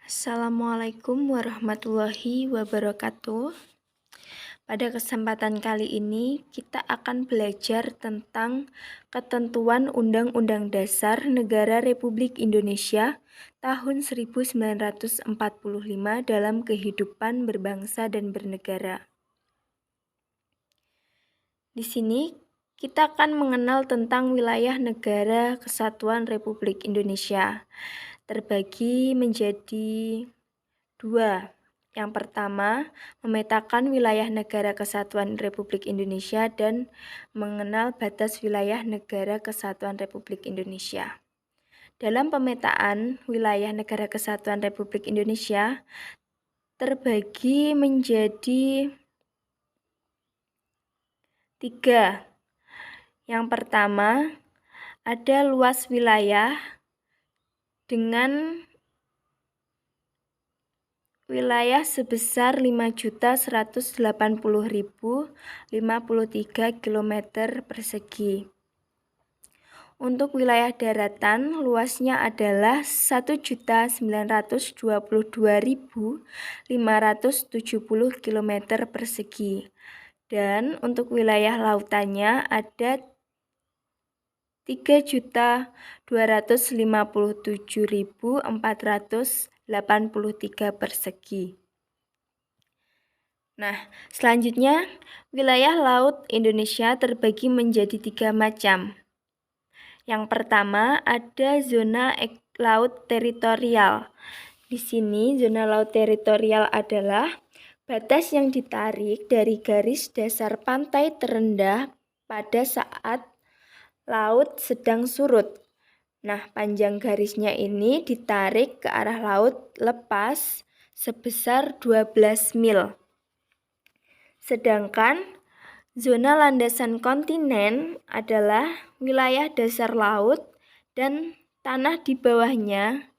Assalamualaikum warahmatullahi wabarakatuh. Pada kesempatan kali ini, kita akan belajar tentang ketentuan Undang-Undang Dasar Negara Republik Indonesia tahun 1945 dalam kehidupan berbangsa dan bernegara. Di sini, kita akan mengenal tentang wilayah negara kesatuan Republik Indonesia. Terbagi menjadi dua. Yang pertama, memetakan wilayah negara kesatuan Republik Indonesia dan mengenal batas wilayah negara kesatuan Republik Indonesia. Dalam pemetaan wilayah negara kesatuan Republik Indonesia terbagi menjadi tiga. Yang pertama, ada luas wilayah dengan wilayah sebesar 5.180.053 km persegi. Untuk wilayah daratan, luasnya adalah 1.922.570 km persegi. Dan untuk wilayah lautannya ada 3.257.483 persegi. Nah, selanjutnya wilayah laut Indonesia terbagi menjadi tiga macam. Yang pertama ada zona laut teritorial. Di sini zona laut teritorial adalah batas yang ditarik dari garis dasar pantai terendah pada saat laut sedang surut. Nah, panjang garisnya ini ditarik ke arah laut lepas sebesar 12 mil. Sedangkan zona landasan kontinen adalah wilayah dasar laut dan tanah di bawahnya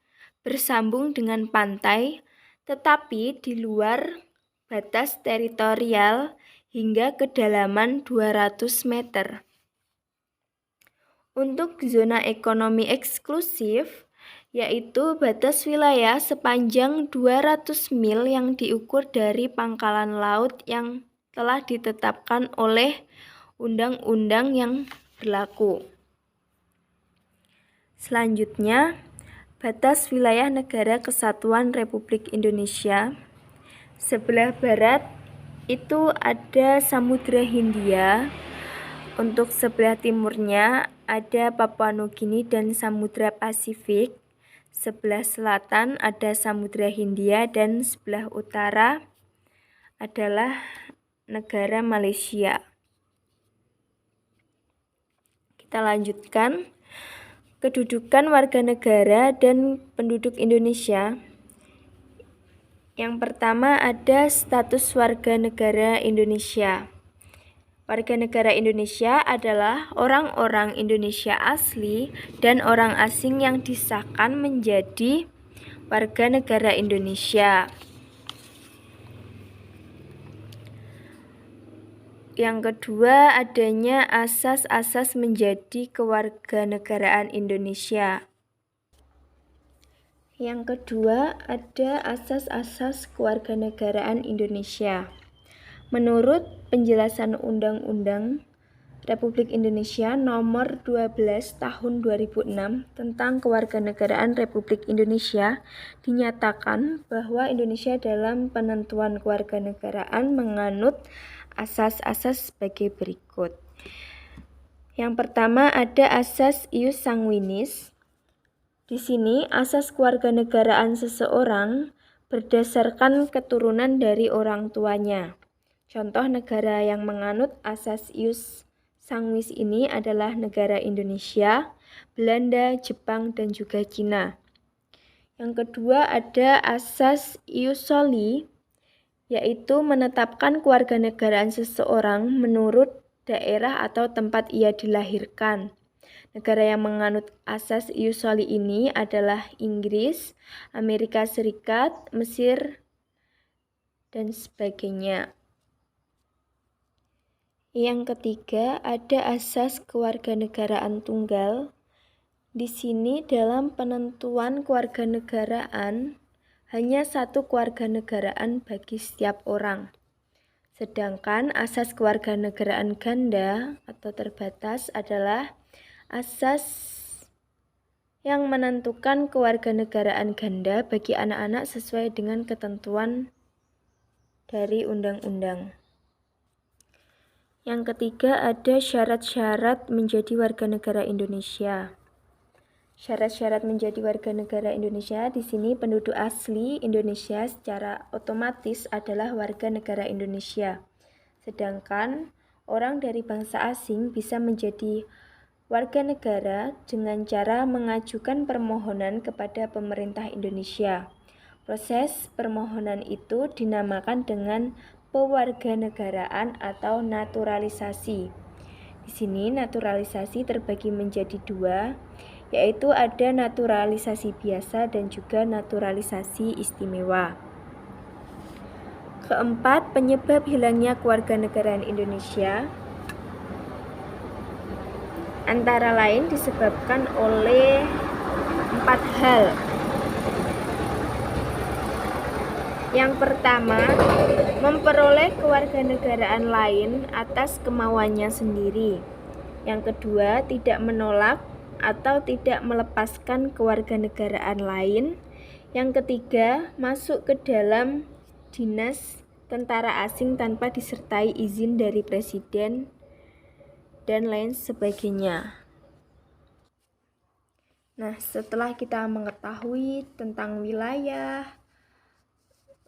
bersambung dengan pantai, tetapi di luar batas teritorial hingga kedalaman 200 meter. Untuk zona ekonomi eksklusif, yaitu batas wilayah sepanjang 200 mil yang diukur dari pangkalan laut yang telah ditetapkan oleh undang-undang yang berlaku. Selanjutnya, batas wilayah negara kesatuan Republik Indonesia. Sebelah barat itu ada Samudra Hindia. Untuk sebelah timurnya ada Papua Nugini dan Samudra Pasifik. Sebelah selatan ada Samudra Hindia dan sebelah utara adalah negara Malaysia. Kita lanjutkan. Kedudukan warga negara dan penduduk Indonesia. Yang pertama ada status warga negara Indonesia. Warga negara Indonesia adalah orang-orang Indonesia asli dan orang asing yang disahkan menjadi warga negara Indonesia. Yang kedua, adanya asas-asas menjadi kewarganegaraan Indonesia. Yang kedua, ada asas-asas kewarganegaraan Indonesia. Menurut penjelasan Undang-Undang Republik Indonesia Nomor 12 Tahun 2006 tentang Kewarganegaraan Republik Indonesia, dinyatakan bahwa Indonesia dalam penentuan kewarganegaraan menganut asas-asas sebagai berikut. Yang pertama ada asas ius sanguinis. Di sini asas kewarganegaraan seseorang berdasarkan keturunan dari orang tuanya. Contoh negara yang menganut asas ius sanguinis ini adalah negara Indonesia, Belanda, Jepang, dan juga Cina. Yang kedua ada asas ius soli, yaitu menetapkan kewarganegaraan seseorang menurut daerah atau tempat ia dilahirkan. Negara yang menganut asas ius soli ini adalah Inggris, Amerika Serikat, Mesir, dan sebagainya. Yang ketiga, ada asas kewarganegaraan tunggal. Di sini dalam penentuan kewarganegaraan hanya satu kewarganegaraan bagi setiap orang. Sedangkan asas kewarganegaraan ganda atau terbatas adalah asas yang menentukan kewarganegaraan ganda bagi anak-anak sesuai dengan ketentuan dari undang-undang. Yang ketiga ada syarat-syarat menjadi warga negara Indonesia. Syarat-syarat menjadi warga negara Indonesia di sini penduduk asli Indonesia secara otomatis adalah warga negara Indonesia. Sedangkan orang dari bangsa asing bisa menjadi warga negara dengan cara mengajukan permohonan kepada pemerintah Indonesia. Proses permohonan itu dinamakan dengan pewarganegaraan atau naturalisasi. Di sini naturalisasi terbagi menjadi dua, yaitu ada naturalisasi biasa dan juga naturalisasi istimewa. Keempat, penyebab hilangnya kewarganegaraan Indonesia antara lain disebabkan oleh 4 hal. Yang pertama, memperoleh kewarganegaraan lain atas kemauannya sendiri. Yang kedua, tidak menolak atau tidak melepaskan kewarganegaraan lain. Yang ketiga, masuk ke dalam dinas tentara asing tanpa disertai izin dari presiden dan lain sebagainya. Nah, setelah kita mengetahui tentang wilayah,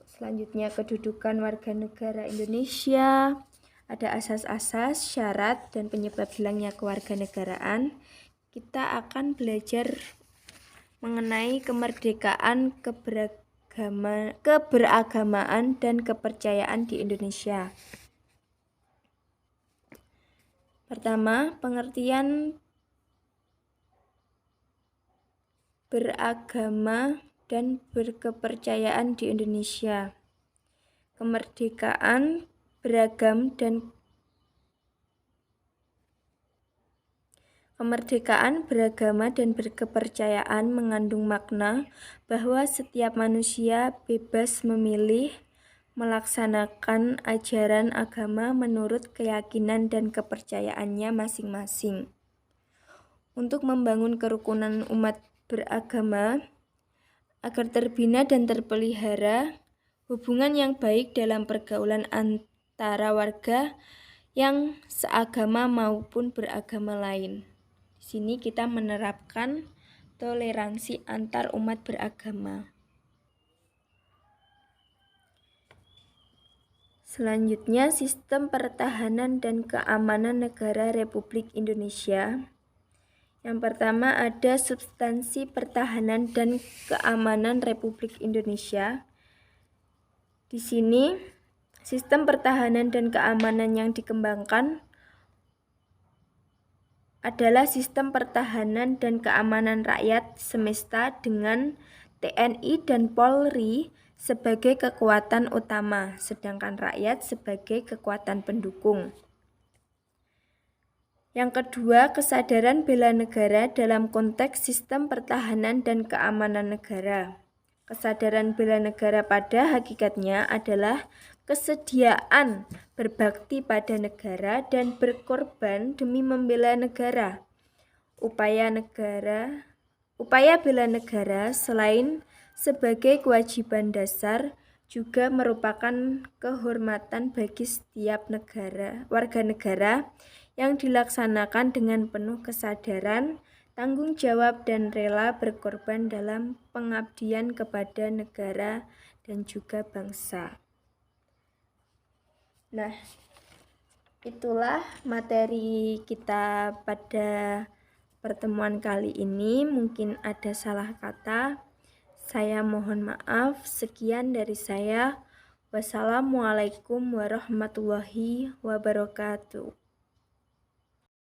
selanjutnya kedudukan warga negara Indonesia, ada asas-asas, syarat, dan penyebab hilangnya kewarganegaraan, kita akan belajar mengenai kemerdekaan, keberagamaan, dan kepercayaan di Indonesia. Pertama, pengertian beragama dan berkepercayaan di Indonesia. Kemerdekaan, beragam, dan kemerdekaan beragama dan berkepercayaan mengandung makna bahwa setiap manusia bebas memilih melaksanakan ajaran agama menurut keyakinan dan kepercayaannya masing-masing. Untuk membangun kerukunan umat beragama agar terbina dan terpelihara hubungan yang baik dalam pergaulan antara warga yang seagama maupun beragama lain. Di sini kita menerapkan toleransi antar umat beragama. Selanjutnya, sistem pertahanan dan keamanan negara Republik Indonesia. Yang pertama ada substansi pertahanan dan keamanan Republik Indonesia. Di sini sistem pertahanan dan keamanan yang dikembangkan adalah sistem pertahanan dan keamanan rakyat semesta dengan TNI dan Polri sebagai kekuatan utama, sedangkan rakyat sebagai kekuatan pendukung. Yang kedua, kesadaran bela negara dalam konteks sistem pertahanan dan keamanan negara. Kesadaran bela negara pada hakikatnya adalah kesediaan berbakti pada negara dan berkorban demi membela negara. Upaya bela negara selain sebagai kewajiban dasar juga merupakan kehormatan bagi setiap warga negara yang dilaksanakan dengan penuh kesadaran, tanggung jawab, dan rela berkorban dalam pengabdian kepada negara dan juga bangsa. Nah, itulah materi kita pada pertemuan kali ini. Mungkin ada salah kata, saya mohon maaf. Sekian dari saya. Wassalamualaikum warahmatullahi wabarakatuh.